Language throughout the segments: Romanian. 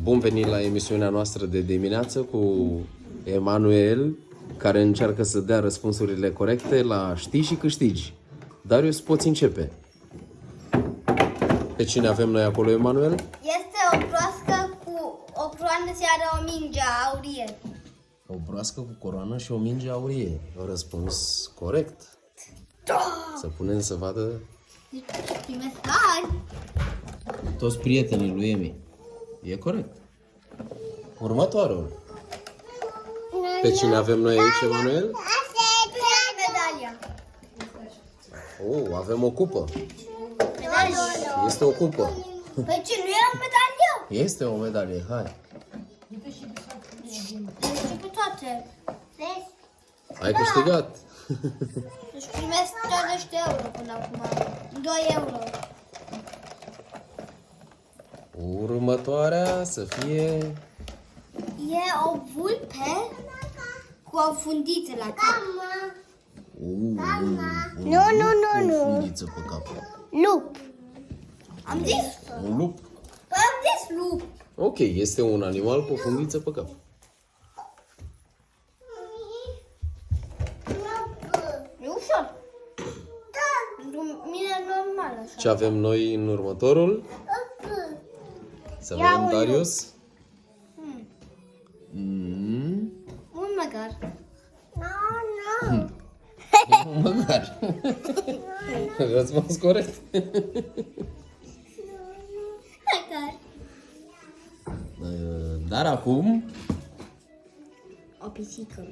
Bun venit la emisiunea noastră de dimineață cu Emanuel, care încearcă să dea răspunsurile corecte la știi și câștigi. Darius, poți începe. Pe cine avem noi acolo, Emanuel? Este o broască cu o coroană și are o minge aurie. O broască cu coroană și o minge aurie. O răspuns corect. Să punem să vadă Primesc bani. toți prietenii lui Emi. E corect. Următorul. Pe cine avem noi aici, Emanuel? Medalia. Oh, avem o cupă. Medalia. Este o cupă. Păi ce, nu era medalia? Este o medalie, hai. Deci pe toate. Ai câștigat. Deci primesc 30 de euro până acum. 2 euro. Următoarea să fie... E o vulpe cu o fundiță la cap. Nu. O fundiță pe cap. Lup. Am zis? Un lup. Păi am zis lup. Ok, este un animal cu o fundiță pe cap. E ușor. Pentru mine e normal așa. Ce avem noi în următorul? Să Ia vedem, unul. Darius. Un măgar. Măgar. Răspuns corect. Măgar. Dar acum... O pisică.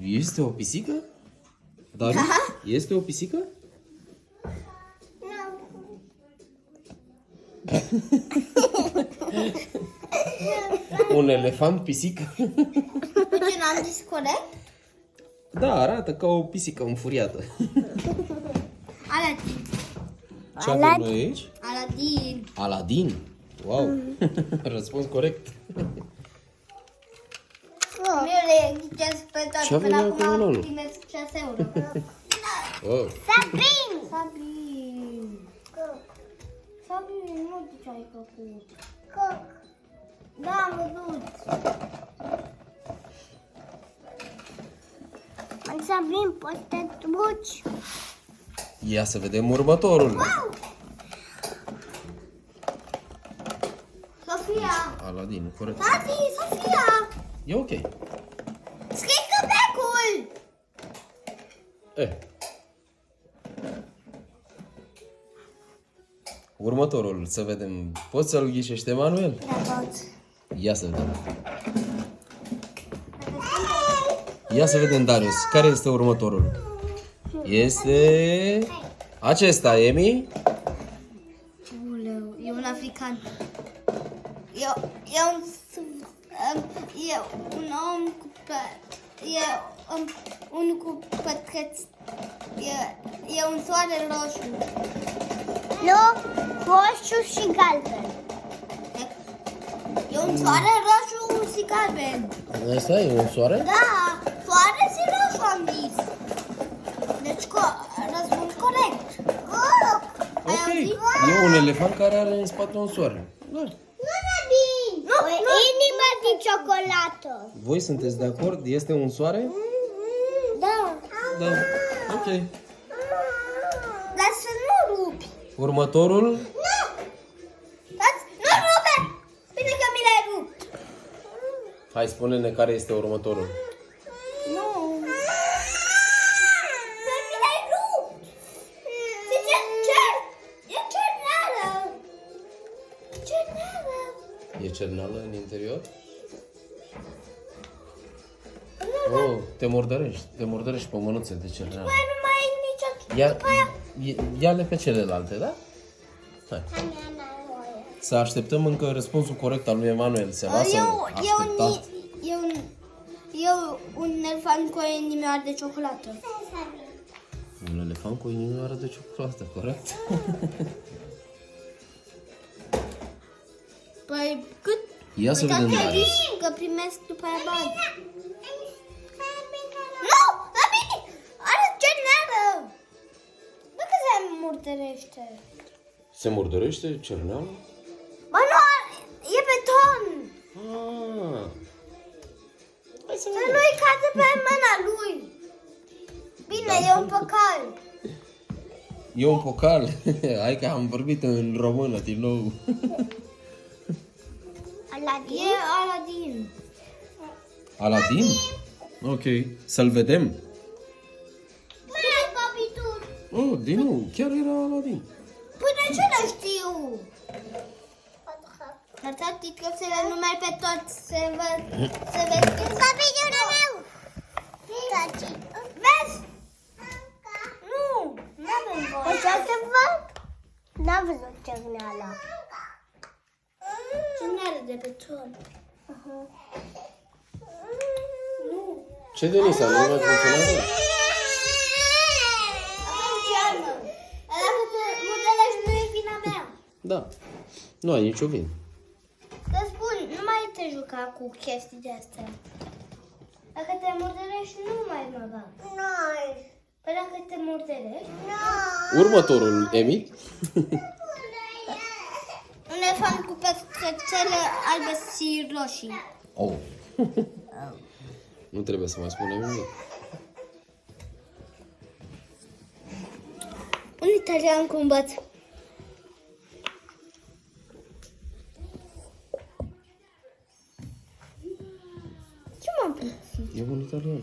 Este o pisică? Darius? Este o pisică? Un elefant pisică? Pe ce n-am zis corect? Da, arată ca o pisică înfuriată. Aladin. Ce avem noi aici? Aladin. Aladin. Wow. Răspuns corect. Eu le ghicesc pe Ce toate. avem Până noi acolo, acum Nonu? primesc 6 euro. Oh. Sabin! Sabin! Sabin, nu ce ai făcut. Da, am văzut. Sabin, poți să te duci? Ia să vedem următorul. Sofia! Aladin, corect. Tati, Sofia! E ok. Scrie căpecul! Următorul, să vedem. Poți să-l ghișești, Emanuel? Da, pot. Ia să vedem. Ia să vedem, Darius. Care este următorul? Este... acesta, Emi. Uleu, e un african. E un om cu unul cu pătreți. E un soare roșu. Nu, roșu și galben. E un soare roșu și galben. Asta e un soare? Da, soare și roșu am zis. Deci răspuns corect. Ok. E un elefant care are în spate un soare. Da. Nu, inima de ciocolată. Voi sunteți de acord? Este un soare? Da. Da. Ok. Dar să nu rupi. Următorul? Nu! Nu rupe! Bine că mi l-ai rupt. Hai, spune-ne care este următorul. Nu. Că mi l-ai rupt. E cerneală. Cerneală. E cerneală în interior? Oh, te murdărești pe mânuțe de cerneală. Păi nu mai e nicio... Ia-le pe celelalte, da? Hai. Să așteptăm încă răspunsul corect al lui Emanuel. Se lasă așteptat. E un elefant cu o inimioară de ciocolată. Un elefant cu inimioară de ciocolată, corect? Păi cât? Ia să vedem, Darius. Că primesc după aia bani. Nu! La mine! Are cerneală! Nu că se murdărește. Se murdărește cerneală? Ah. Hai să Să vedem. nu-i cadă pe mâna lui. Bine, e un păcal. E un pocal. Hai că am vorbit în română din nou. Aladin? E Aladin. Aladin? Ok. Să-l vedem. Mai, papi, tu. Oh, din nou. Chiar era Aladin. Păi de ce nu știu? Dar că să le numeri pe toți, să vezi. Papi, eu nu meu. Vezi? Nu, n-avem voie. O să te văd? N-am văzut cerneala. Cine are de pe tot? Nu. Ce, Denisa? Nu mai funcționează? Avem geamă. Dacă te murdelești, nu e vina mea. Da. Nu ai nicio vină. Să spun, nu mai te juca cu chestii de astea. Dacă te murdelești, nu mai mă bag. Noi. Păi dacă te murdelești, Următorul, Emi. un elefant cu pătrățele albe și roșii. Oh. Nu trebuie să mai spunem nimic. Un italian cu un băț. Ce m-am prins? E un italian.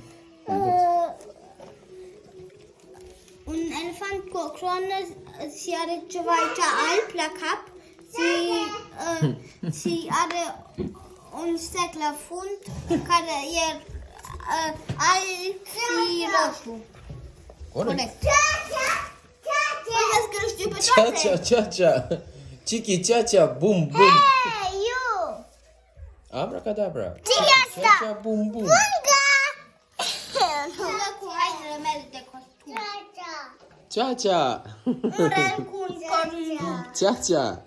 Un elefant cu o croană și are ceva aici alb la cap și are un stec la fund care e alb și roșu. Corect. Băi, că nu știu pe Cea, toate. cea, cea, cea. Chichi, cea, cea, bum, bum. Hey, you. Abracadabra. Ce-i Cea, cea, bum, bum. Sună cu hainele mele de costum. Cea, cea. Un ren cu un corn. Cea, cea.